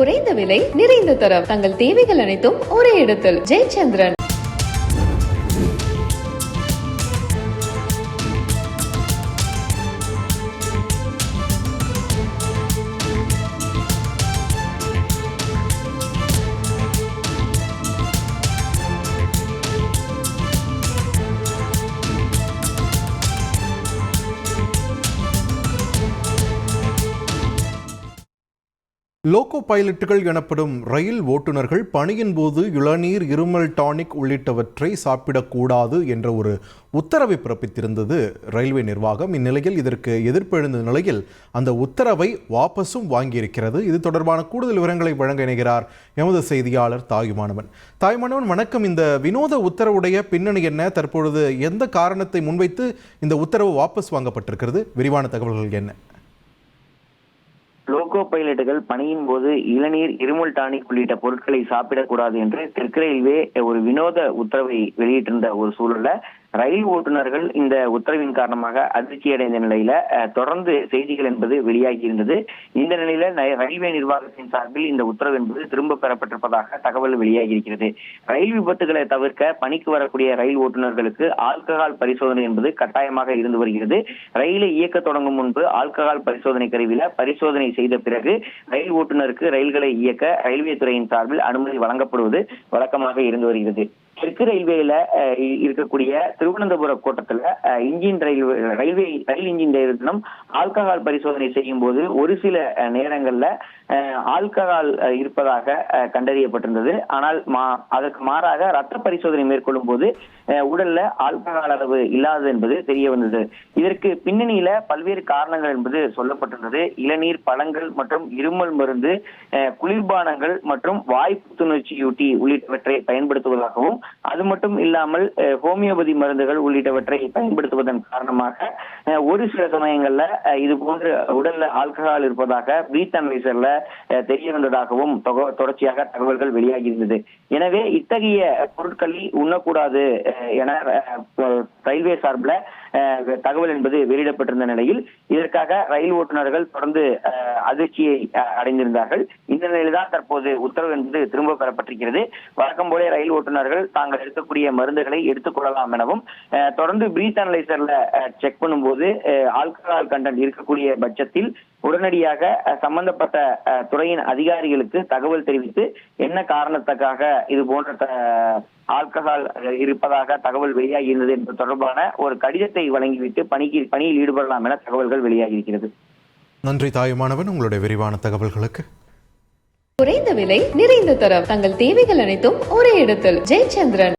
குறைந்த விலை நிறைந்த தரம் தங்கள் தேவைகள் அனைத்தும் ஒரே இடத்தில் ஜெயச்சந்திரன். லோகோ பைலட்டுகள் எனப்படும் ரயில் ஓட்டுநர்கள் பணியின் போது இளநீர், இருமல் டானிக் உள்ளிட்டவற்றை சாப்பிடக்கூடாது என்ற ஒரு உத்தரவை பிறப்பித்திருந்தது ரயில்வே நிர்வாகம். இந்நிலையில் இதற்கு எதிர்ப்பு எழுந்த நிலையில் அந்த உத்தரவை வாபஸும் வாங்கியிருக்கிறது. இது தொடர்பான கூடுதல் விவரங்களை வழங்க இணைகிறார் எமது செய்தியாளர் தாயுமானவன். தாயுமானவன், வணக்கம். இந்த வினோத உத்தரவுடைய பின்னணி என்ன? தற்பொழுது எந்த காரணத்தை முன்வைத்து இந்த உத்தரவு வாபஸ் வாங்கப்பட்டிருக்கிறது? விரிவான தகவல்கள் என்ன? லோகோ பைலட்டுகள் பணியின் போது இளநீர், இருமல் டானிக் உள்ளிட்ட பொருட்களை சாப்பிடக்கூடாது என்று தெற்கு ரயில்வே ஒரு வினோத உத்தரவை வெளியிட்டிருந்த ஒரு சூழல்ல ரயில் ஓட்டுநர்கள் இந்த உத்தரவின் காரணமாக அதிர்ச்சி அடைந்த நிலையில தொடர்ந்து செய்திகள் என்பது வெளியாகி இருந்தது. இந்த நிலையில ரயில்வே நிர்வாகத்தின் சார்பில் இந்த உத்தரவு என்பது திரும்ப பெறப்பட்டிருப்பதாக தகவல் வெளியாகி இருக்கிறது. ரயில் விபத்துகளை தவிர்க்க பணிக்கு வரக்கூடிய ரயில் ஓட்டுநர்களுக்கு ஆல்கஹால் பரிசோதனை என்பது கட்டாயமாக இருந்து வருகிறது. ரயிலை இயக்க தொடங்கும் முன்பு ஆல்கஹால் பரிசோதனை கருவியில பரிசோதனை செய்த பிறகு ரயில் ஓட்டுநருக்கு ரயில்களை இயக்க ரயில்வே துறையின் சார்பில் அனுமதி வழங்கப்படுவது வழக்கமாக இருந்து வருகிறது. தெற்கு ரயில்வேல இருக்கக்கூடிய திருவனந்தபுரம் கோட்டத்துல ரயில் இன்ஜின் நிறுவனம் ஆல்கஹால் பரிசோதனை செய்யும் போது ஒரு சில நேரங்கள்ல ஆல்கஹால் இருப்பதாக கண்டறியப்பட்டிருந்தது. ஆனால் அதற்கு மாறாக ரத்த பரிசோதனை மேற்கொள்ளும் போது உடல்ல ஆல்கஹால் அளவு இல்லாதது என்பது தெரிய வந்தது. இதற்கு பின்னணியில பல்வேறு காரணங்கள் என்பது சொல்லப்பட்டிருந்தது. இளநீர், பழங்கள் மற்றும் இருமல் மருந்து, குளிர்பானங்கள் மற்றும் வாய் புத்துணர்ச்சியூட்டி உள்ளிட்டவற்றை பயன்படுத்துவதாகவும், அது மட்டும் இல்லாமல் ஹோமியோபதி மருந்துகள் உள்ளிட்டவற்றை பயன்படுத்துவதன் காரணமாக ஒரு சில சமயங்கள்ல இது போன்ற உடல்ல ஆல்கஹால் இருப்பதாக பிரீத் அனலைசர்ல தெரிய வந்ததாகவும் தொடர்ச்சியாக தகவல்கள் வெளியாகி இருந்தது. எனவே இத்தகைய பொருட்களை உண்ணக்கூடாது என ரயில்வே சார்பில் தகவல் என்பது வெளியிடப்பட்டிருந்த நிலையில் இதற்காக ரயில் ஓட்டுநர்கள் தொடர்ந்து அதிர்ச்சியை அடைந்திருந்தார்கள். இந்த நிலையில்தான் தற்போது உத்தரவு என்பது திரும்ப பெறப்பட்டிருக்கிறது. வழக்கம் போல ரயில் ஓட்டுநர்கள் தாங்கள் எடுக்கக்கூடிய மருந்துகளை எடுத்துக் கொள்ளலாம் எனவும், தொடர்ந்து பிரீத் அனலைசர்ல செக் பண்ணும்போது ஆல்கஹால் கண்டென்ட் இருக்கக்கூடிய பட்சத்தில் உடனடியாக சம்பந்தப்பட்ட துறையின் அதிகாரிகளுக்கு தகவல் தெரிவித்து என்ன காரணத்துக்காக இது போன்ற ஆல்கஹால் இருப்பதாக தகவல் வெளியாகி இருந்தது என்பது தொடர்பான ஒரு கடிதத்தை வழங்கிவிட்டு பணியில் ஈடுபடலாம் என தகவல்கள் வெளியாகி இருக்கிறது. நன்றி தாயுமானவன், உங்களுடைய விரிவான தகவல்களுக்கு. குறைந்த விலை நிறைந்த தரம் தங்கள் தேவைகள் அனைத்தும் ஒரே இடத்தில் ஜெயச்சந்திரன்.